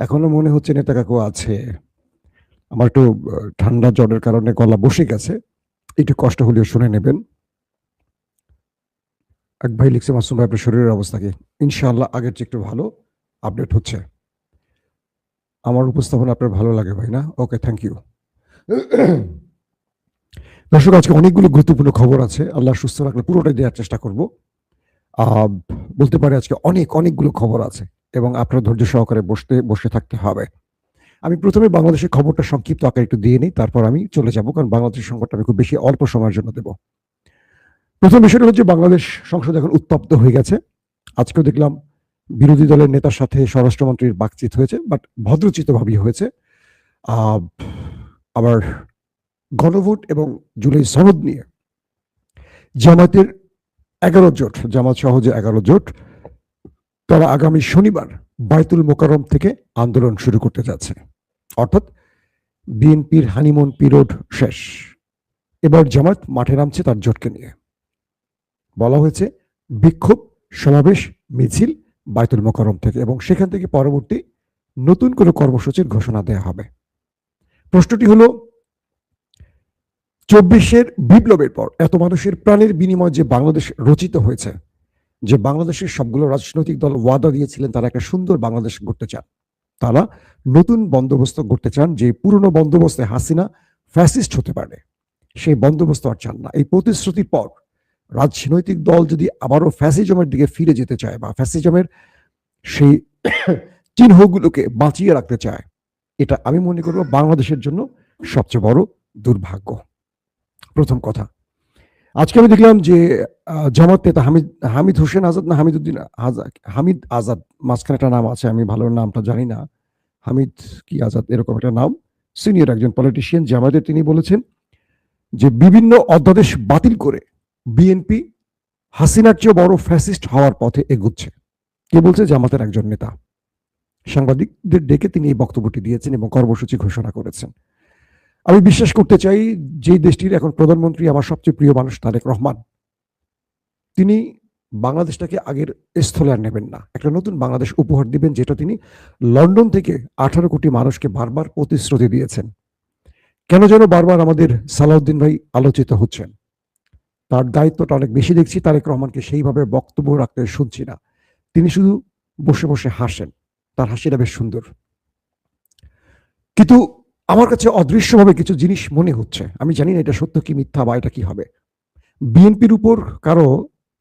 এখনো মনে হচ্ছে নেতা কাকু আছে। আমার একটু ঠান্ডা জ্বরের কারণে গলা বসে গেছে। একটু কষ্ট হলেও শুনে নেবেন। এক ভাই লিখছে, মাসুম ভাই আপনার শরীরের অবস্থা কি? ইনশাআল্লাহ আগের চেয়ে একটু ভালো, আপডেট হচ্ছে। আমার উপস্থাপনা আপনার ভালো লাগে ভাই না? ওকে, থ্যাংক ইউ। দর্শক, আজকে অনেকগুলো গুরুত্বপূর্ণ খবর আছে। আল্লাহ সুস্থ রাখলে পুরোটাই দেওয়ার চেষ্টা করব। বলতে পারি আজকে অনেকগুলো খবর আছে এবং আপনার ধৈর্য সহকারে বসে থাকতে হবে। আমি প্রথমে বাংলাদেশের খবরটা সংক্ষিপ্ত আকারে একটু দিয়ে নিই, তারপর আমি চলে যাব, কারণ বাংলাদেশের সংকটটা আমি খুব বেশি অল্প সময়ের জন্য দেব। প্রথম বিষয়টা হচ্ছে, বাংলাদেশ সংসদ এখন উত্তপ্ত হয়ে গেছে। আজকেও দেখলাম বিরোধী দলের নেতার সাথে স্বরাষ্ট্রমন্ত্রীর বাকচিত হয়েছে, বাট ভদ্রচিত্তভাবেই হয়েছে। আবার গণভোট এবং জুলাই সনদ নিয়ে জামাতের 11 জোট, জামাত সহ যে 11 জোট, তারা আগামী শনিবার বায়তুল মোকাররম থেকে আন্দোলন শুরু করতে যাচ্ছে। অর্থাৎ বিএনপির হানিমুন পিরিয়ড শেষ। এবার জামাত মাঠে নামছে তার জোটকে নিয়ে। বলা হয়েছে বিক্ষোভ, সমাবেশ, মিছিল বায়তুল মোকাররম থেকে, এবং সেখান থেকে পরবর্তী নতুন করে কর্মসূচির ঘোষণা দেওয়া হবে। প্রশ্নটি হলো, 24-এর বিপ্লবের পর এত মানুষের প্রাণের বিনিময়ে যে বাংলাদেশ রচিত হয়েছে, যে বাংলাদেশের সবগুলো রাজনৈতিক দল ওয়াদা দিয়েছিলেন তারা একটা সুন্দর বাংলাদেশ গড়তে চান, তারা নতুন বন্দোবস্ত গড়তে চান, যে পুরনো বন্দোবস্তে হাসিনা ফ্যাসিস্ট হতে পারে, সেই বন্দোবস্ত আর চান না। এই প্রতিশ্রুতির পর রাজনৈতিক দল যদি আবারও ফ্যাসিজমের দিকে ফিরে যেতে চায় বা ফ্যাসিজমের সেই চিহ্নগুলোকে বাঁচিয়ে রাখতে চায়, এটা আমি মনে করব বাংলাদেশের জন্য সবচেয়ে বড় দুর্ভাগ্য। প্রথম কথা, আজকে আমি দেখলাম যে জামাত নেতা হামিদ হোসেন আজাদ না হামিদুদ্দিন হামিদ আজাদ, মাঝখানে একটা নাম আছে, আমি ভালো নামটা জানি না, হামিদ কি আজাদ এরকম একটা নাম, সিনিয়র একজন পলিটিশিয়ান জামাতের, তিনি বলেছেন যে বিভিন্ন অধ্যাদেশ বাতিল করে বিএনপি হাসিনার চেয়ে বড় ফ্যাসিস্ট হওয়ার পথে এগুচ্ছে। কে বলছে? জামাতের একজন নেতা। সাংবাদিকদের ডেকে তিনি এই বক্তব্যটি দিয়েছেন এবং কর্মসূচি ঘোষণা করেছেন। আমি বিশ্বাস করতে চাই, যে দেশটির এখন প্রধানমন্ত্রী আমার সবচেয়ে প্রিয় মানুষ তারেক রহমান, তিনি বাংলাদেশটাকে আগের স্থলে আর নেবেন না, একটা নতুন বাংলাদেশ উপহার দিবেন, যেটা তিনি লন্ডন থেকে 18 কোটি মানুষকে বারবার প্রতিশ্রুতি দিয়েছেন। কেন যেন বারবার আমাদের সালাউদ্দিন ভাই আলোচিত হচ্ছেন, তার দায়িত্বটা অনেক বেশি দেখছি। তারেক রহমানকে সেইভাবে বক্তব্য রাখতে শুনছি না, তিনি শুধু বসে বসে হাসেন, তার হাসিটা বেশ সুন্দর। কিন্তু আমার কাছে অদৃশ্যভাবে কিছু জিনিস মনে হচ্ছে, আমি জানি না এটা সত্য কি মিথ্যা বা এটা কি হবে। বিএনপির উপর কারো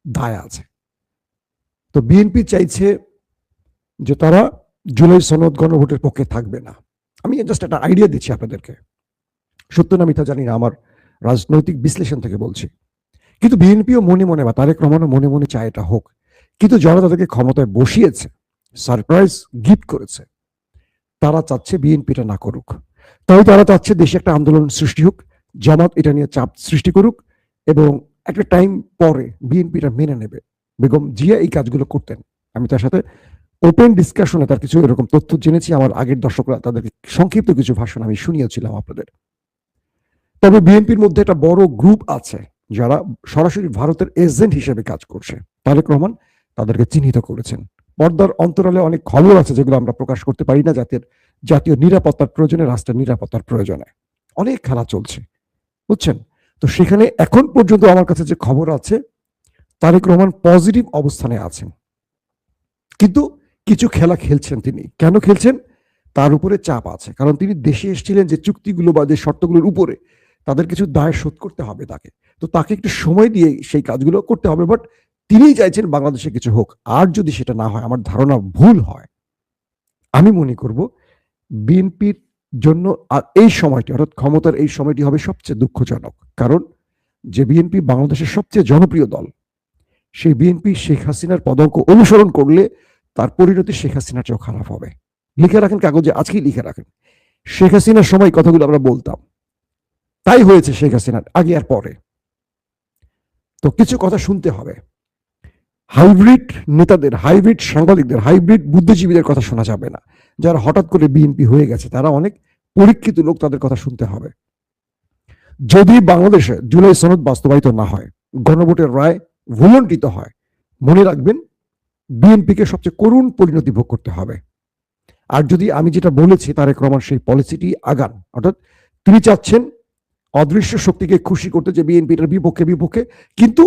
দায় আছে, তো বিএনপি চাইছে যে তারা জুলাই সনদ গণভোটের পক্ষে থাকবে না। আমি জাস্ট একটা আইডিয়া দিচ্ছি আপনাদেরকে, সত্য না মিথ্যা জানি না, আমার রাজনৈতিক বিশ্লেষণ থেকে বলছি। কিন্তু বিএনপিও মনে মনে বা তারেক রহমানও মনে মনে চায় এটা হোক, কিন্তু যারা তাদেরকে ক্ষমতায় বসিয়েছে, সারপ্রাইজ গিফট করেছে, তারা চাচ্ছে বিএনপিটা না করুক। তাই তারা চাচ্ছে দেশে একটা আন্দোলন সৃষ্টি হোক, জামাত এটা নিয়ে চাপ সৃষ্টি করুক, এবং একটা টাইম পরে বিএনপিটা মেনে নেবে। বেগম জিয়া এই কাজগুলো করতেন, আমি তার সাথে ওপেন ডিসকাশনে তার কিছু এরকম তথ্য জেনেছি, আমার আগের দর্শকরা তাদেরকে সংক্ষিপ্ত কিছু ভাষণ আমি শুনিয়েছিলাম আপনাদের। তবে বিএনপির মধ্যে একটা বড় গ্রুপ আছে যারা সরাসরি ভারতের এজেন্ট হিসেবে কাজ করছে। তারেক রহমান তাদেরকে চিহ্নিত করেছেন। পর্দার অন্তরালে অনেক খবর আছে যেগুলো আমরা প্রকাশ করতে পারি না, জাতীয় নিরাপত্তার প্রয়োজনে, রাষ্ট্রের নিরাপত্তার প্রয়োজনে অনেক খেলা চলছে, বুঝছেন? তো সেখানে এখন পর্যন্ত আমার কাছে যে খবর আছে, তারেক রহমান পজিটিভ অবস্থানে আছেন, কিন্তু কিছু খেলা খেলছেন তিনি। কেন খেলছেন? তার উপরে চাপ আছে, কারণ তিনি দেশে এসেছিলেন যে চুক্তিগুলো বা যে শর্তগুলোর উপরে, তাদের কিছু দায় শোধ করতে হবে তাকে, তো তাকে একটু সময় দিয়ে সেই কাজগুলো করতে হবে। বাট তিনি চাইছেন বাংলাদেশে কিছু হোক, আর যদি সেটা না হয়, আমার ধারণা ভুল হয়, আমি মনে করব বিএনপির জন্য আর এই সময়টি, অর্থাৎ ক্ষমতার এই সময়টি হবে সবচেয়ে দুঃখজনক। কারণ যে বিএনপি বাংলাদেশের সবচেয়ে জনপ্রিয় দল, সেই বিএনপি শেখ হাসিনার পদাঙ্ক অনুসরণ করলে তার পরিণতি শেখ হাসিনার চেয়েও খারাপ হবে। লিখে রাখেন কাগজে, আজকেই লিখে রাখেন। শেখ হাসিনার সময় কথাগুলো আমরা বলতাম, তাই হয়েছে শেখ হাসিনার আগে আর পরে। তো কিছু কথা শুনতে হবে। হাইব্রিড নেতাদের, হাইব্রিড সাংবাদিকদের, হাইব্রিড বুদ্ধিজীবীদের কথা শোনা যাবে না। যারা হঠাৎ করে বিএনপি হয়ে গেছে, তারা অনেক পরীক্ষিত লোক, তাদের কথা শুনতে হবে। যদি বাংলাদেশে জুলাই সনদ বাস্তবায়িত না হয়, গণভোটের রায় ভুলণ্ঠিত হয়, মনে রাখবেন বিএনপিকে সবচেয়ে করুণ পরিণতি ভোগ করতে হবে। আর যদি আমি যেটা বলেছি তারেক রহমান সেই পলিসিটি আগান, অর্থাৎ তিনি চাচ্ছেন অদৃশ্য শক্তিকে খুশি করতে, যে বিএনপিটার বিপক্ষে, কিন্তু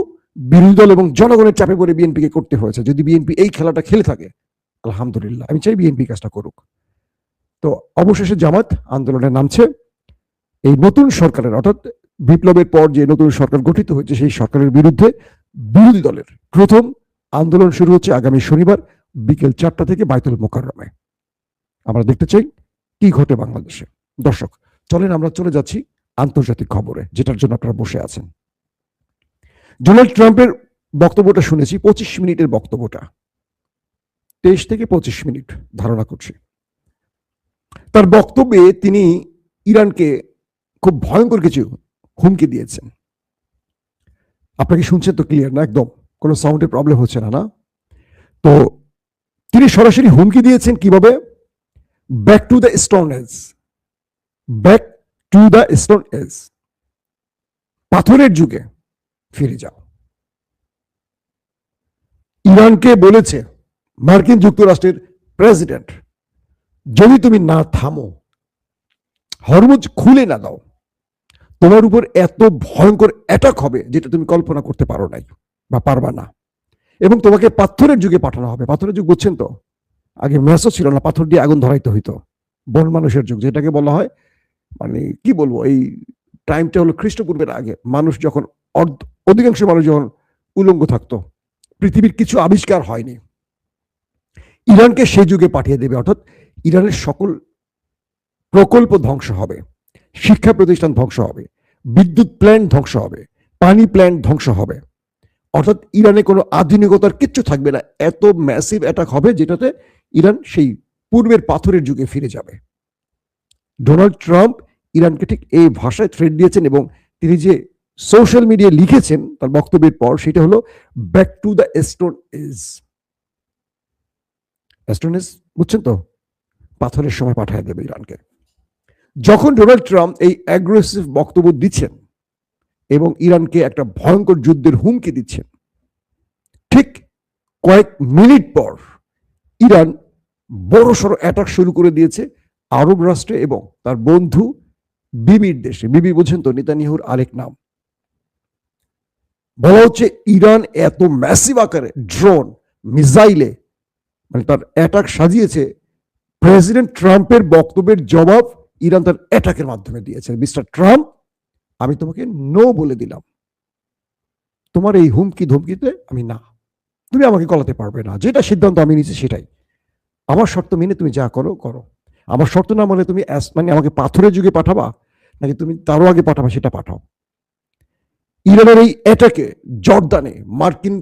বিরোধী দল এবং জনগণের চাপে পড়ে বিএনপিকে করতে হয়েছে। যদি বিএনপি এই খেলাটা খেলে থাকে, আলহামদুলিল্লাহ, আমি চাই বিএনপি কাজটা করুক। তো অবশেষে জামাত আন্দোলনে নামছে। এই নতুন সরকারের, অর্থাৎ বিপ্লবের পর যে নতুন সরকার গঠিত হয়েছে, সেই সরকারের বিরুদ্ধে বিরোধী দলের প্রথম আন্দোলন শুরু হচ্ছে আগামী শনিবার বিকেল 4টা থেকে বায়তুল মোকাররমে। আমরা দেখতে চাই কি ঘটে বাংলাদেশে। দর্শক, চলেন আমরা চলে যাচ্ছি আন্তর্জাতিক খবরে, যেটার জন্য আপনারা বসে আছেন। ডোনাল্ড ট্রাম্পের বক্তব্যটা শুনেছি, 25 মিনিটের বক্তব্যটা, 23 থেকে 25 মিনিট ধারণা করছি। তার বক্তব্যে তিনি ইরানকে খুব ভয়ঙ্কর কিছু হুমকি দিয়েছেন। আপনাকে শুনছেন তো ক্লিয়ার না? একদম কোনো সাউন্ডের প্রবলেম হচ্ছে না? তো তিনি সরাসরি হুমকি দিয়েছেন কিভাবে? Back to the stone age, back to the stone age, পাথরের যুগে ফিরে যাও। ইরানকে বলেছে মার্কিন যুক্তরাষ্ট্রের প্রেসিডেন্ট, যদি তুমি না থামো, হরমুজ খুলে না দাও, তোমার উপর এত ভয়ঙ্কর অ্যাটাক হবে যেটা তুমি কল্পনা করতে পারো নাই বা পারবা না, এবং তোমাকে পাথরের যুগে পাঠানো হবে। পাথরের যুগ বুঝছেন তো? আগে ম্যাচও ছিল না, পাথর দিয়ে আগুন ধরাইতে হইতো। বন মানুষের যুগ, যেটাকে বলা হয়, মানে কি বলবো, এই টাইমটা হলো খ্রিস্টপূর্বের আগে। মানুষ যখন অধিকাংশ মানুষ যখন উলঙ্গ থাকতো, পৃথিবীর কিছু আবিষ্কার হয়নি। ইরানকে সেই যুগে পাঠিয়ে দেবে, অর্থাৎ ইরানের সকল প্রকল্প ধ্বংস হবে, শিক্ষা প্রতিষ্ঠান ধ্বংস হবে, বিদ্যুৎ প্ল্যান্ট ধ্বংস হবে, পানি প্ল্যান্ট ধ্বংস হবে, অর্থাৎ ইরানে কোনো আধুনিকতার কিচ্ছু থাকবে না। এত ম্যাসিভ অ্যাটাক হবে যেটাতে ইরান সেই পূর্বের পাথরের যুগে ফিরে যাবে। ডোনাল্ড ট্রাম্প ইরানকে ঠিক এই ভাষায় থ্রেট দিয়েছেন, এবং তিনি যে সোশ্যাল মিডিয়ায় লিখেছেন তার বক্তব্যের পর, সেটা হলো back to the stone age. Stone age বুঝছেন তো? পাথরের সময় পাঠিয়ে দেবে ইরানকে। যখন ডোনাল্ড ট্রাম্প এই অ্যাগ্রেসিভ বক্তব্য দিচ্ছেন এবং ইরানকে একটা ভয়ঙ্কর যুদ্ধের হুমকি দিচ্ছেন, ঠিক কয়েক মিনিট পর ইরান বড়সড় অ্যাটাক শুরু করে দিয়েছে আরব রাষ্ট্রে এবং তার বন্ধু বিবির দেশে। বিবি বুঝছেন তো? নেতানিয়াহুর আরেক নাম। বলা হচ্ছে ইরান এত ম্যাসিভ আকারে ড্রোন, মিসাইলে, মানে তার অ্যাটাক সাজিয়েছে। প্রেসিডেন্ট ট্রাম্পের বক্তব্যের জবাব ইরান তার অ্যাটাকের মাধ্যমে দিয়েছে। মিস্টার ট্রাম্প, আমি তোমাকে নো বলে দিলাম, তোমার এই হুমকি ধমকিতে আমি না, তুমি আমাকে গলাতে পারবে না। যেটা সিদ্ধান্ত আমি নিয়েছি সেটাই, আমার শর্ত মেনে তুমি যা করো করো। আমার শর্ত না মানে তুমি মানে আমাকে পাথরের যুগে পাঠাবা, নাকি তুমি তারও আগে পাঠাবা, সেটা পাঠাও। ইরানের এই অ্যাটাকে জর্দানে মার্কিন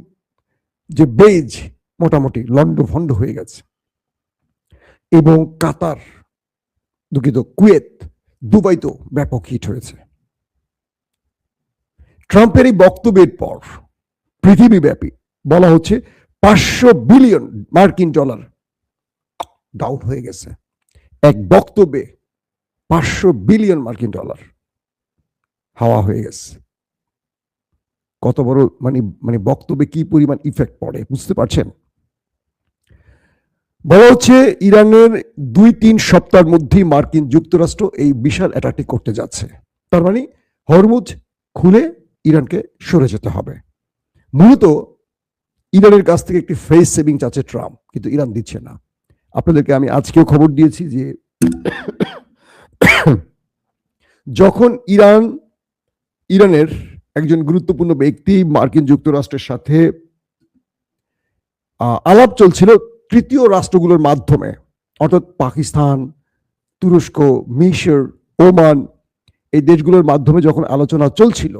যে বেজ মোটামুটি লন্ড ভন্ড হয়ে গেছে, এবং কাতার, দুঃখিত, কুয়েত, দুবাই তো ব্যাপক হিট হয়েছে। ট্রাম্পের এই বক্তব্যের পর পৃথিবীব্যাপী বলা হচ্ছে 500 বিলিয়ন মার্কিন ডলার ডাউন হয়ে গেছে। এক বক্তব্যে 500 বিলিয়ন মার্কিন ডলার হাওয়া হয়ে গেছে। কত বড় মানে বক্তব্যে কি পরিমাণ ইফেক্ট পড়ে বুঝতে পারছেন? বলা হচ্ছে ইরানের 2-3 সপ্তাহের মধ্যেই মার্কিন যুক্তরাষ্ট্র এই বিশাল অ্যাটাকটি করতে যাচ্ছে। তার মানে হরমুজ খুলে ইরানকে সরে যেতে হবে। মূলত ইরানের কাছ থেকে একটি ফেস সেভিং চাচ্ছে ট্রাম্প, কিন্তু ইরান দিচ্ছে না। আপনাদেরকে আমি আজকেও খবর দিয়েছি যে যখন ইরানের একজন গুরুত্বপূর্ণ ব্যক্তি মার্কিন যুক্তরাষ্ট্রের সাথে আলাপ চলছিল তৃতীয় রাষ্ট্রগুলোর মাধ্যমে, অর্থাৎ পাকিস্তান, তুরস্ক, মিশর, ওমান, এই দেশগুলোর মাধ্যমে যখন আলোচনা চলছিল,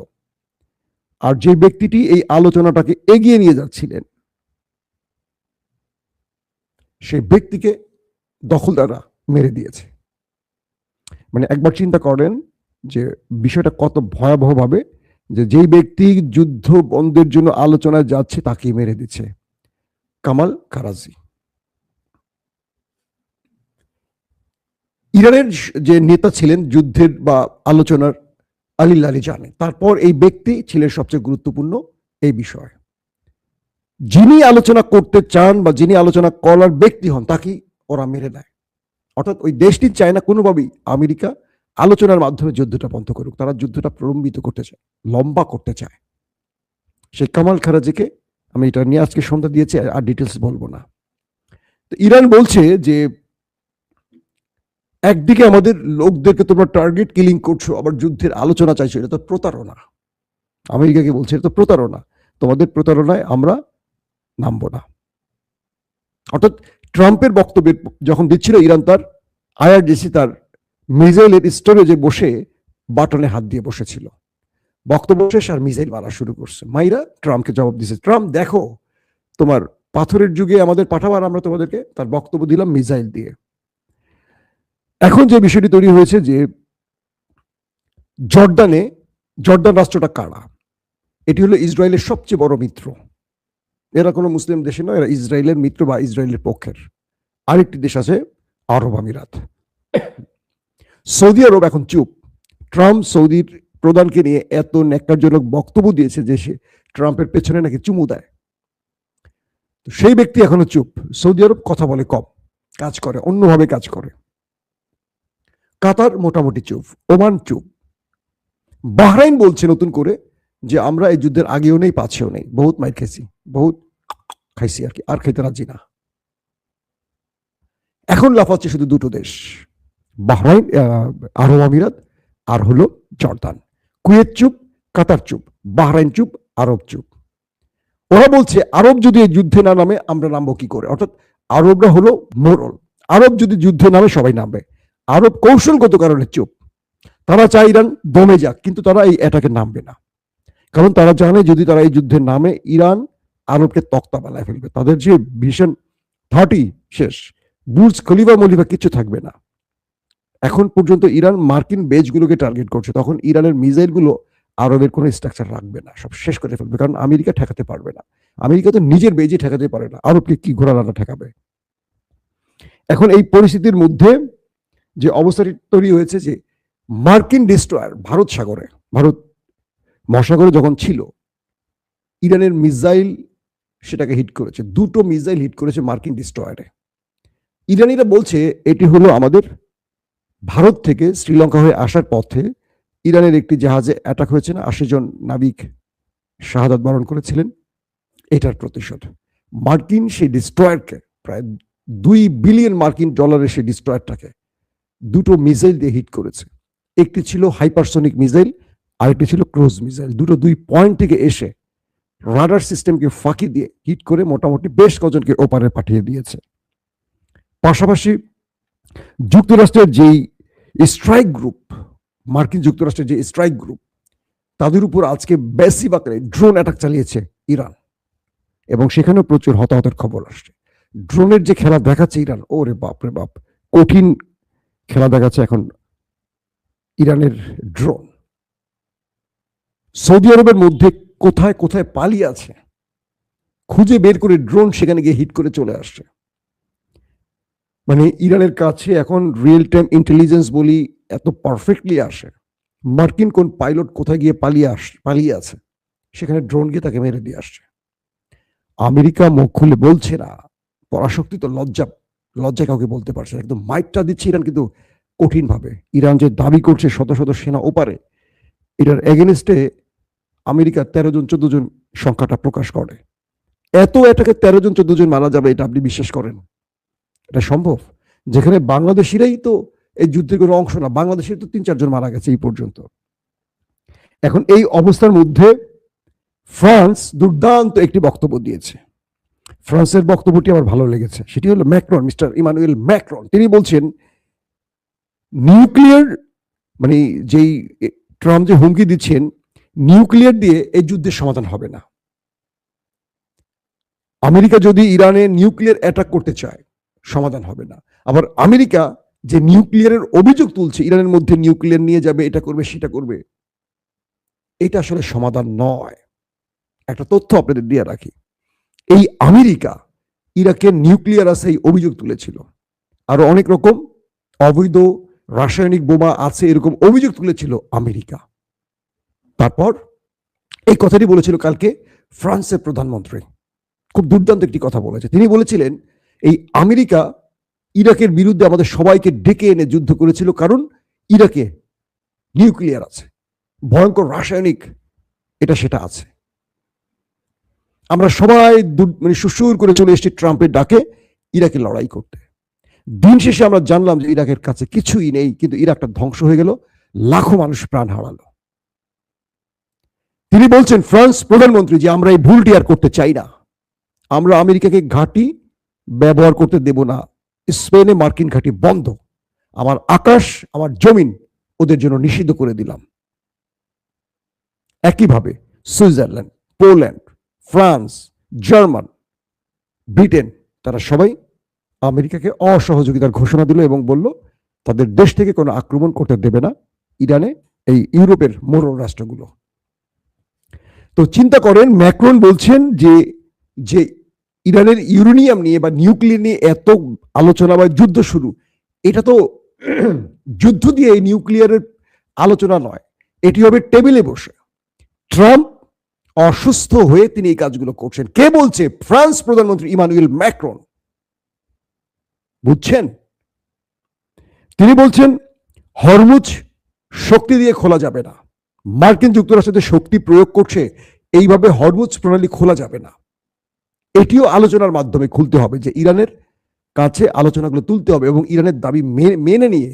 আর যে ব্যক্তিটি এই আলোচনাটাকে এগিয়ে নিয়ে যাচ্ছিলেন, সেই ব্যক্তিকে দখলদাররা মেরে দিয়েছে। মানে একবার চিন্তা করেন যে বিষয়টা কত ভয়াবহ ভাবে, যে যেই ব্যক্তি যুদ্ধ বন্ধের জন্য আলোচনায় যাচ্ছে তাকে মেরে দিচ্ছে। কামাল কারাজি, ইরানের যে নেতা ছিলেন যুদ্ধের বা আলোচনার, আলী লারিজানি, তারপর এই ব্যক্তি ছিলেন সবচেয়ে গুরুত্বপূর্ণ এই বিষয়ে। যিনি আলোচনা করতে চান বা যিনি আলোচনা করার ব্যক্তি হন, তাকে ওরা মেরে দেয়। অর্থাৎ ওই দেশটি চায় না কোনোভাবেই আমেরিকা আলোচনার মাধ্যমে যুদ্ধটা বন্ধ করুক, তারা যুদ্ধটা প্রলম্বিত করতে চায়, লম্বা করতে চায়। সেই কামাল খারাজিকে আমি এটা নিয়ে আজকে সন্ধ্যা দিয়েছি, আর ডিটেলস বলবো না। তো ইরান বলছে যে একদিকে আমাদের লোকদেরকে তোমরা টার্গেট কিলিং করছো, আবার যুদ্ধের আলোচনা চাইছো, এটা তো প্রতারণা। আমেরিকাকে বলছে এটা তো প্রতারণা, তোমাদের প্রতারণায় আমরা নামবো না। অর্থাৎ ট্রাম্পের বক্তব্য যখন দিচ্ছিল, ইরান তার আইআরজিসি তার মিসাইলের স্টোরেজে বসে বাটনে হাত দিয়ে বসেছিল। বক্তব্য শেষ আর মিসাইল মারা শুরু করছে। মাইরা ট্রাম্পকে জবাব দিচ্ছে, ট্রাম্প দেখো তোমার পাথরের যুগে আমাদের পাঠাবার, আমরা তোমাদেরকে, তার বক্তব্য দিলাম মিসাইল দিয়ে। এখন যে বিষয়টি তৈরি হয়েছে যে জর্দান রাষ্ট্রটা কারা? এটি হলো ইসরায়েলের সবচেয়ে বড় মিত্র। এরা কোনো মুসলিম দেশে নয়, এরা ইসরায়েলের মিত্র বা ইসরায়েলের পক্ষের। আরেকটি দেশ আছে আরব আমিরাত। সৌদি আরব এখন চুপ। ট্রাম্প সৌদির প্রধানকে নিয়ে এত ন্যাক্কারজনক বক্তব্য দিয়েছে যে সে ট্রাম্পের পেছনে নাকি চুমু দেয়, সেই ব্যক্তি এখনো চুপ। সৌদি আরব কথা বলে কম, কাজ করে অন্যভাবে কাজ করে। কাতার মোটামুটি চুপ, ওমান চুপ। বাহরাইন বলছে নতুন করে যে আমরা এই যুদ্ধের আগেও নেই, পাছেও নেই, বহুত মাইর খাইছি, বহুত খাইছি আর কি, আর খাইতে রাজি না। এখন লাফাচ্ছে শুধু দুটো দেশ, বাহরাইন, আরব আমিরাত, আর হলো জর্দান। কুয়েত চুপ, কাতার চুপ, বাহরাইন চুপ, আরব চুপ। ওরা বলছে আরব যদি এই যুদ্ধে না নামে আমরা নামবো কি করে? অর্থাৎ আরবরা হলো মোরল, আরব যদি যুদ্ধে নামে সবাই নামবে। আরব কৌশলগত কারণে চুপ। তারা চায় ইরান দমে যাক, কিন্তু তারা এই অ্যাটাকে নামবে না, কারণ তারা জানে যদি তারা এই যুদ্ধে নামে ইরান আরবকে তক্তা বানায় ফেলবে। তাদের যে ভিশন 30 শেষ, বুর্জ খলিফা মলিফা কিছু থাকবে না। এখন পর্যন্ত ইরান মার্কিন বেজগুলোকে টার্গেট করছে, তখন ইরানের মিসাইলগুলো আরবের কোনো স্ট্রাকচার রাখবে না, সব শেষ করে ফেলবে, কারণ আমেরিকা ঠেকাতে পারবে না। আমেরিকা তো নিজের বেজে ঠেকাতে পারে না, আরবকে কি ঘোড়া রান্না ঠেকাবে? এখন এই পরিস্থিতির মধ্যে যে অবস্থাটি তৈরি হয়েছে যে মার্কিন ডিস্ট্রয়ার ভারত মহাসাগরে যখন ছিল, ইরানের মিসাইল সেটাকে হিট করেছে, দুটো মিসাইল হিট করেছে মার্কিন ডিস্ট্রয়ারে। ইরানিরা বলছে এটি হলো আমাদের ভারত থেকে শ্রীলঙ্কা হয়ে আসার পথে ইরানের একটি জাহাজে অ্যাটাক হয়েছে না, 80 জন নাবিক শাহাদাত বরণ করেছিলেন, এটার প্রতিশোধ। মার্কিন সেই ডিস্ট্রয়ারকে, প্রায় $2 বিলিয়ন মার্কিন ডলারের সেই ডিস্ট্রয়ারটাকে দুটো মিসাইল দিয়ে হিট করেছে। একটি ছিল হাইপারসনিক মিসাইল, আরেকটি ছিল ক্রুজ মিসাইল। দুটো 2 পয়েন্ট থেকে এসে রাডার সিস্টেমকে ফাঁকি দিয়ে হিট করে মোটামুটি বেশ কজনকে ওপারে পাঠিয়ে দিয়েছে। পাশাপাশি যুক্তরাষ্ট্রের যেই স্ট্রাইক গ্রুপ, মার্কিন যুক্তরাষ্ট্রের যে স্ট্রাইক গ্রুপ, তাদের উপর আজকে বেশি বাকরে ড্রোন অ্যাটাক চালিয়েছে ইরান, এবং সেখানেও প্রচুর হতাহতের খবর আসছে। ড্রোনের যে খেলা দেখাচ্ছে ইরান, ওরে বাপ রে বাপ, কঠিন খেলা দেখাচ্ছে এখন ইরানের ড্রোন। সৌদি আরবের মধ্যে কোথায় কোথায় পালিয়ে আছে খুঁজে বের করে ড্রোন সেখানে গিয়ে হিট করে চলে আসছে। মানে ইরানের কাছে এখন রিয়েল টাইম ইন্টেলিজেন্স বলি এত পারফেক্টলি আসে, মার্কিন কোন পাইলট কোথায় গিয়ে পালিয়ে আছে সেখানে ড্রোন গিয়ে তাকে মেরে দিয়ে আসছে। আমেরিকা মুখ খুলে বলছে না, পরাশক্তি তো লজ্জা কাউকে বলতে পারছে না, একদম মাইকটা দিচ্ছে ইরান, কিন্তু কঠিন ভাবে। ইরান যে দাবি করছে শত শত সেনা ওপারে, এটার এগেনস্টে আমেরিকা 13 জন 14 জন সংখ্যাটা প্রকাশ করে। এত এটাকে 13 জন 14 জন মারা যাবে, এটা আপনি বিশ্বাস করেন? এটা সম্ভব? যেখানে বাংলাদেশিরাই তো এই যুদ্ধের কোনো অংশ না, বাংলাদেশের তো 3-4 জন মারা গেছে এই পর্যন্ত। এখন এই অবস্থার মধ্যে ফ্রান্স দুর্দান্ত একটি বক্তব্য দিয়েছে। ফ্রান্সের বক্তব্যটি আমার ভালো লেগেছে, সেটি হলো ম্যাক্রন, মিস্টার ইমানুয়েল ম্যাক্রন। তিনি বলছেন নিউক্লিয়ার, মানে যেই ট্রাম্প যে হুমকি দিচ্ছেন, নিউক্লিয়ার দিয়ে এই যুদ্ধের সমাধান হবে না। আমেরিকা যদি ইরানে নিউক্লিয়ার অ্যাটাক করতে চায় সমাধান হবে না। আবার আমেরিকা যে নিউক্লিয়ারের অভিযোগ তুলছে, ইরানের মধ্যে নিউক্লিয়ার নিয়ে যাবে, এটা করবে সেটা করবে, এটা আসলে সমাধান নয়। একটা তথ্য আপনাদের দিয়ে রাখি, এই আমেরিকা ইরাকের নিউক্লিয়ার আছে এই অভিযোগ তুলেছিল, আরো অনেক রকম অবৈধ রাসায়নিক বোমা আছে এরকম অভিযোগ তুলেছিল আমেরিকা। তারপর এই কথাটি বলেছিল কালকে ফ্রান্সের প্রধানমন্ত্রী, খুব দুর্দান্ত একটি কথা বলেছে। তিনি বলেছিলেন এই আমেরিকা ইরাকের বিরুদ্ধে আমাদের সবাইকে ডেকে এনে যুদ্ধ করেছিল, কারণ ইরাকে নিউক্লিয়ার আছে, ভয়ঙ্কর রাসায়নিক এটা সেটা আছে। আমরা সবাই মানে সুসুর করে চলে এসেছি ট্রাম্পের ডাকে ইরাকে লড়াই করতে। দিন শেষে আমরা জানলাম যে ইরাকের কাছে কিছুই নেই, কিন্তু ইরাকটা ধ্বংস হয়ে গেল, লাখো মানুষ প্রাণ হারালো। তিনি বলছেন, ফ্রান্স প্রধানমন্ত্রী, যে আমরা এই ভুলটি আর করতে চাই না, আমরা আমেরিকাকে ঘাঁটি ব্যবহার করতে দেব না, স্পেনে মার্কিন ঘাঁটি বন্ধ, আমার আকাশ আমার জমিন ওদের জন্য নিষিদ্ধ করে দিলাম। একইভাবে Switzerland, Poland, France, German, Britain, তারা সবাই আমেরিকাকে অসহযোগিতার ঘোষণা দিল এবং বলল তাদের দেশ থেকে কোনো আক্রমণ করতে দেবে না ইরানে এই ইউরোপের মোড়ল রাষ্ট্রগুলো। তো চিন্তা করেন, ম্যাক্রন বলছেন যে যে ইরানের ইউরেনিয়াম নিয়ে বা নিউক্লিয়ার নিয়ে এত আলোচনা বা যুদ্ধ শুরু, এটা তো যুদ্ধ দিয়ে নিউক্লিয়ারের আলোচনা নয়, এটি হবে টেবিলে বসে। ট্রাম্প অসুস্থ হয়ে তিনি এই কাজগুলো করছেন। কে বলছে? ফ্রান্স প্রধানমন্ত্রী ইমানুয়েল ম্যাক্রন। বুঝছেন? তিনি বলছেন হরমুজ শক্তি দিয়ে খোলা যাবে না, মার্কিন যুক্তরাষ্ট্র শক্তি প্রয়োগ করছে, এইভাবে হরমুজ প্রণালী খোলা যাবে না। এটিও আলোচনার মাধ্যমে খুলতে হবে, যে ইরানের কাছে আলোচনাগুলো তুলতে হবে এবং ইরানের দাবি মেনে নিয়ে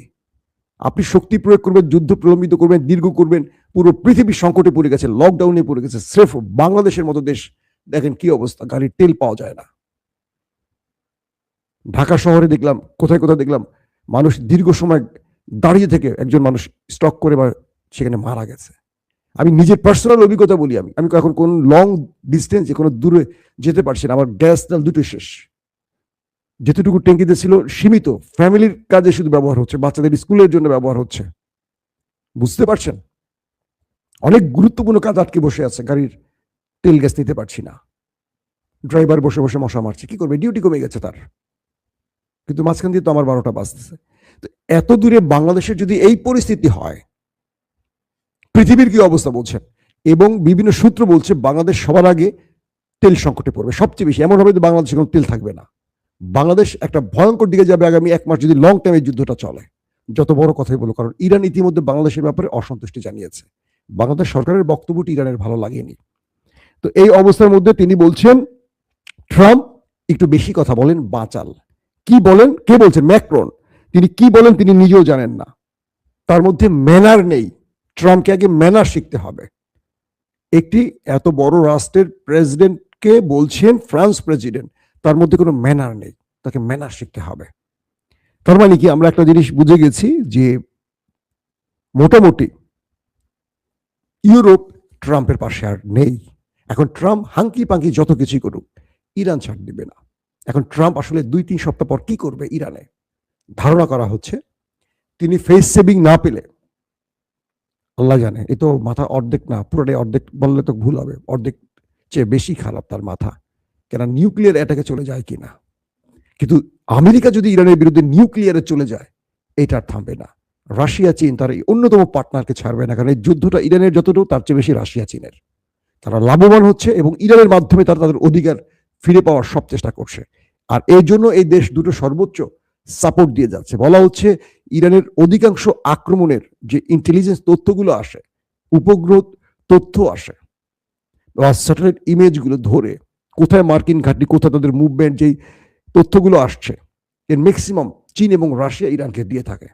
আপনি শক্তি প্রয়োগ করবেন, যুদ্ধ প্রলম্বিত করবেন, দীর্ঘ করবেন, পুরো পৃথিবী সংকটে পড়ে গেছে, লকডাউনে পড়ে গেছে। স্রেফ বাংলাদেশের মতো দেশ দেখেন কি অবস্থা, গাড়ির তেল পাওয়া যায় না। ঢাকা শহরে দেখলাম, কোথায় কোথায় দেখলাম মানুষ দীর্ঘ সময় দাঁড়িয়ে থেকে একজন মানুষ স্টক করে বা সেখানে মারা গেছে। আমি নিজের পার্সোনাল অভিজ্ঞতা বলি, আমি এখন কোন লং ডিস্টেন্সে কোনো দূরে যেতে পারছি না, আমার গ্যাস তেল দুটো শেষ, যেতটুকু ট্যাঙ্কিতে ছিল সীমিত, ফ্যামিলির কাজে শুধু ব্যবহার হচ্ছে, বাচ্চাদের স্কুলের জন্য ব্যবহার হচ্ছে। বুঝতে পারছেন? অনেক গুরুত্বপূর্ণ কাজ আটকে বসে আছে, গাড়ির তেল গ্যাস নিতে পারছি না, ড্রাইভার বসে বসে মশা মারছে, কি করবে, ডিউটি কমে গেছে তার, কিন্তু মাঝখান দিয়ে তো আমার 12টা বাজতেছে। তো এত দূরে বাংলাদেশের যদি এই পরিস্থিতি হয়, পৃথিবীর কি অবস্থা বলছেন? এবং বিভিন্ন সূত্র বলছে বাংলাদেশ সবার আগে তেল সংকটে পড়বে সবচেয়ে বেশি, এমন হবে যে বাংলাদেশে কোনো তেল থাকবে না। বাংলাদেশ একটা ভয়ঙ্কর দিকে যাবে আগামী 1 মাস যদি লং টাইম এই যুদ্ধটা চলে, যত বড় কথাই বলো। কারণ ইরান ইতিমধ্যে বাংলাদেশের ব্যাপারে অসন্তুষ্টি জানিয়েছে, বাংলাদেশ সরকারের বক্তব্যটি ইরানের ভালো লাগেনি। তো এই অবস্থার মধ্যে তিনি বলছেন ট্রাম্প একটু বেশি কথা বলেন, বাচাল। কি বলেন? কে বলছেন? ম্যাক্রন। তিনি কি বলেন তিনি নিজেও জানেন না, তার মধ্যে ম্যানার নেই। ট্রাম্পকে আগে ম্যানার শিখতে হবে। একটি এত বড় রাষ্ট্রের প্রেসিডেন্টকে বলছেন ফ্রান্স প্রেসিডেন্ট, তার মধ্যে কোনো ম্যানার নেই, তাকে ম্যানার শিখতে হবে। তার মানে কি আমরা একটা জিনিস বুঝে গেছি যে মোটামুটি ইউরোপ ট্রাম্পের পাশে আর নেই। এখন ট্রাম্প হাঙ্কি পাঙ্কি যত কিছুই করুক, ইরান ছাড় দিবে না। এখন ট্রাম্প আসলে 2-3 সপ্তাহ পর কি করবে ইরানে, ধারণা করা হচ্ছে তিনি ফেস সেভিং না পেলে, আল্লাহ জানে, এ তো মাথা অর্ধেক না, পুরোটাই অর্ধেক বললে তো ভুল হবে, অর্ধেক চেয়ে বেশি খারাপ তার মাথা, কেন নিউক্লিয়ার অ্যাটাকে চলে যায় কিনা। কিন্তু আমেরিকা যদি ইরানের বিরুদ্ধে নিউক্লিয়ারে চলে যায়, এটা আর থামবে না। রাশিয়া চীন তার এই অন্যতম পার্টনারকে ছাড়বে না, কারণ এই যুদ্ধটা ইরানের যতটুকু তার চেয়ে বেশি রাশিয়া চীনের। তারা লাভবান হচ্ছে এবং ইরানের মাধ্যমে তারা তাদের অধিকার ফিরে পাওয়ার সব চেষ্টা করছে। আর এই জন্য এই দেশ দুটো সর্বোচ্চ সাপোর্ট দিয়ে যাচ্ছে। বলা হচ্ছে ইরানের অধিকাংশ আক্রমণের যে ইন্টেলিজেন্স তথ্যগুলো আসে, উপগ্রহ তথ্য আসে বা স্যাটেলাইট ইমেজগুলো ধরে কোথায় মার্কিন ঘাঁটি, কোথায় তাদের মুভমেন্ট, যেই তথ্যগুলো আসছে, এর ম্যাক্সিমাম চীন এবং রাশিয়া ইরানকে দিয়ে থাকে।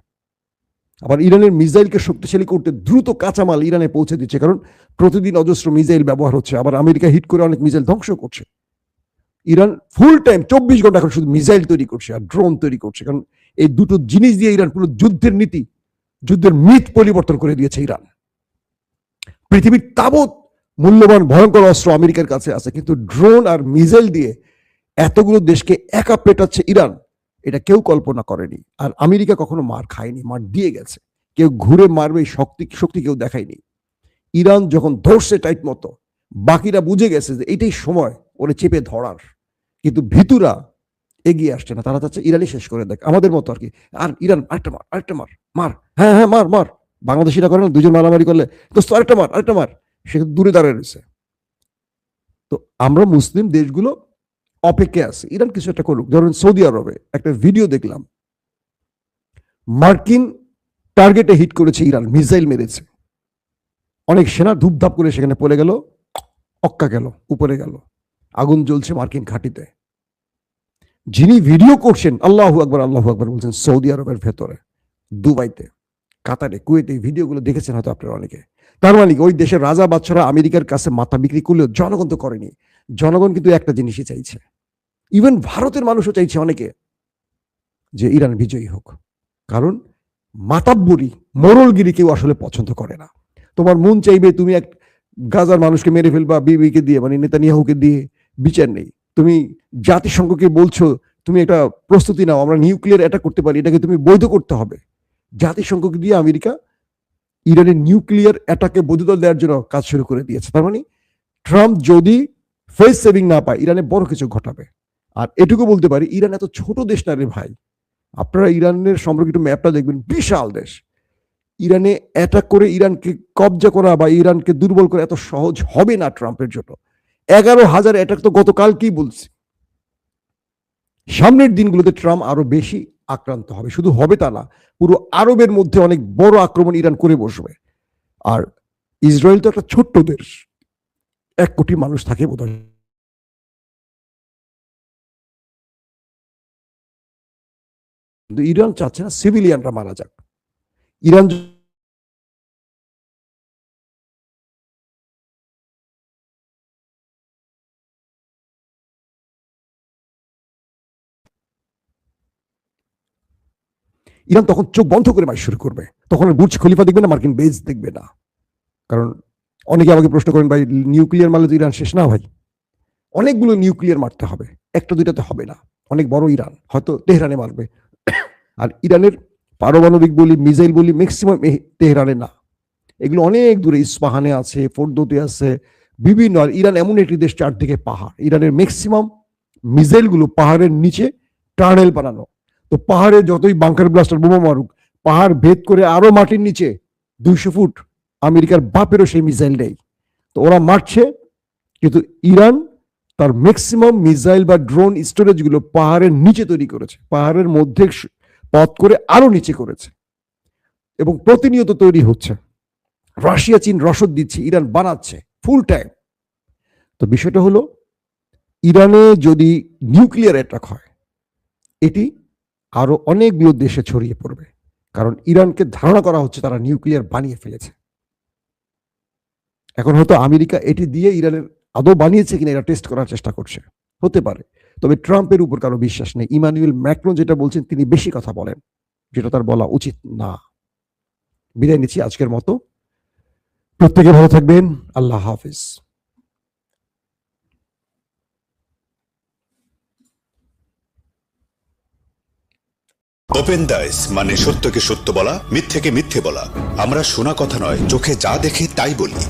আবার ইরানের মিসাইলকে শক্তিশালী করতে দ্রুত কাঁচামাল ইরানে পৌঁছে দিচ্ছে, কারণ প্রতিদিন অজস্র মিসাইল ব্যবহার হচ্ছে। আবার আমেরিকা হিট করে অনেক মিসাইল ধ্বংস করছে। ইরান ফুল টাইম 24 ঘন্টা এখন শুধু মিসাইল তৈরি করছে আর ড্রোন তৈরি করছে, কারণ এই দুটো জিনিস দিয়ে ইরান পুরো যুদ্ধের নীতি, যুদ্ধের মিথ পরিবর্তন করে দিয়েছে ইরান। পৃথিবীর তাবৎ মূল্যবান ভয়ঙ্কর অস্ত্র আমেরিকার কাছে আছে, কিন্তু ড্রোন আর মিসাইল দিয়ে এতগুলো দেশকে একা পেটাচ্ছে ইরান, এটা কেউ কল্পনা করেনি। আর আমেরিকা কখনো মার খায়নি, মার দিয়ে গেছে। কেউ ঘুরে মারবে শক্তি কেউ দেখায়নি। ইরান যখন ধরছে টাইট মতো, বাকিরা বুঝে গেছে যে এটাই সময় ওরে চেপে ধরার, কিন্তু ভিতুরা এগিয়ে আসছে না, তারা চাচ্ছে ইরানই শেষ করে দেখ, আমাদের মতো আর কি। আর ইরান আরেকটা মার, আরেকটা মার, মার, হ্যাঁ হ্যাঁ মার মার। বাংলাদেশিরা করে না, দুজন মারামারি করলে দোস্ত আরেকটা মার, আরেকটা মার, সে দূরে দাঁড়িয়ে রয়েছে। তো আমরা মুসলিম দেশগুলো অপেক্ষায় আছে ইরান কিছু একটা করুক। ধরুন সৌদি আরবে একটা ভিডিও দেখলাম, মার্কিন টার্গেটে হিট করেছে ইরান, মিসাইল মেরেছে, অনেক সেনা ধূপধাপ করে সেখানে পড়ে গেল, অক্কা গেল, উপরে গেল, আগুন জ্বলছে মার্কিন ঘাঁটিতে। যিনি ভিডিও করছেন আল্লাহু আকবার বলছেন সৌদি আরবের ভেতরে, দুবাইতে, কাতারে, কুয়েতে, ভিডিওগুলো দেখেছেন হয়তো আপনারা অনেকে। তার মানে ওই দেশের রাজা বাদশারা আমেরিকার কাছে মাথা বিক্রি করলেও জনগণ তো করেনি। জনগণ কিন্তু একটা জিনিসই চাইছে, ইভেন ভারতের মানুষও চাইছে অনেকে, যে ইরান বিজয়ী হোক। কারণ মাতাব্বরি, মোরলগিরি কেউ আসলে পছন্দ করে না। তোমার মন চাইবে তুমি এক গাজার মানুষকে মেরে ফেলবা, বিবিকে দিয়ে, মানে নেতানিয়াহুকে দিয়ে, বিচার নেই। তুমি জাতিসংঘকে বলছো তুমি একটা প্রস্তুতি নাও, আমরা নিউক্লিয়ার অ্যাটাক করতে পারি, এটাকে তুমি বৈধ করতে হবে। জাতিসংঘকে দিয়ে আমেরিকা ইরানের নিউক্লিয়ার অ্যাটাকে বৈধতা দেওয়ার জন্য কাজ শুরু করে দিয়েছে। তার মানে ট্রাম্প যদি ফেস সেভিং না পায়, ইরানে বড় কিছু ঘটাবে। আর এটুকু বলতে পারি, ইরান এত ছোট দেশ না রে ভাই। আপনারা ইরানের সম্পর্কিত ম্যাপটা দেখবেন, বিশাল দেশ। ইরানে অ্যাটাক করে ইরানকে কবজা করা বা ইরানকে দুর্বল করা এত সহজ হবে না ট্রাম্পের জন্য। 11,000 অ্যাটাক তো গতকালকেই বলছি। সামনের দিনগুলোতে ট্রাম্প আরো বেশি আক্রান্ত হবে, শুধু হবে তা না, পুরো আরবের মধ্যে অনেক বড় আক্রমণ ইরান করে বসবে। আর ইসরায়েল তো একটা ছোট্ট দেশ, 1 কোটি মানুষ থাকে বোধহয়। কিন্তু ইরান চাচ্ছে না সিভিলিয়ানরা মারা যাক। ইরান ইরান তখন চোখ বন্ধ করে মার শুরু করবে, তখন আর বুর্জ খলিফা দেখবে না, মার্কিন বেজ দেখবে না। কারণ অনেকে আমাকে প্রশ্ন করেন, ভাই নিউক্লিয়ার মারলে তো ইরান শেষ না ভাই? অনেকগুলো নিউক্লিয়ার মারতে হবে, একটা দুইটাতে হবে না। অনেক বড় ইরান, হয়তো তেহরানে মারবে। আর ইরানের পারমাণবিক বলি, মিসাইল বলি, ম্যাক্সিমাম তেহরানে না, এগুলো অনেক দূরে, ইস্পাহানে আছে, ফোর্দোতে আছে, বিভিন্ন। আর ইরান এমন একটি দেশ, চারদিকে পাহাড়। ইরানের ম্যাক্সিমাম মিসাইলগুলো পাহাড়ের নিচে টানেল বানানো। তো পাহাড়ে যতই বাংকার ব্লাস্টার বোমা মারুক, পাহাড় ভেদ করে আরো মাটির নিচে 200 ফুট, আমেরিকার বাপেরও সেই মিসাইল নেই। তো ওরা মারছে, কিন্তু ইরান তার ম্যাক্সিমাম মিসাইল বা ড্রোন স্টোরেজ গুলো পাহাড়ের নিচে তৈরি করেছে, পাহাড়ের মধ্যে পথ করে আরো নিচে করেছে, এবং প্রতিনিয়ত তৈরি হচ্ছে। রাশিয়া চীন রসদ দিচ্ছে, ইরান বানাচ্ছে ফুল টাইম। তো বিষয়টা হলো, ইরানে যদি নিউক্লিয়ার অ্যাটাক হয়, এটি আরো অনেকগুলো দেশে ছড়িয়ে পড়বে। কারণ ইরানকে ধারণা করা হচ্ছে তারা নিউক্লিয়ার বানিয়ে ফেলেছে। এখন হয়তো আমেরিকা এটি দিয়ে ইরানের আদৌ বানিয়েছে কিনা এটা টেস্ট করার চেষ্টা করছে, হতে পারে। তবে ট্রাম্পের উপর কারো বিশ্বাস নেই। ইমানুয়েল ম্যাক্রন যেটা বলছেন, তিনি বেশি কথা বলেন, যেটা তার বলা উচিত না। বিদায় নিচ্ছি আজকের মতো। প্রত্যেকে ভালো থাকবেন। আল্লাহ হাফিজ। ওপেন দাইস মানে সত্যকে সত্য বলা, মিথ্যেকে মিথ্যে বলা। আমরা শোনা কথা নয়, চোখে যা দেখে তাই বলি।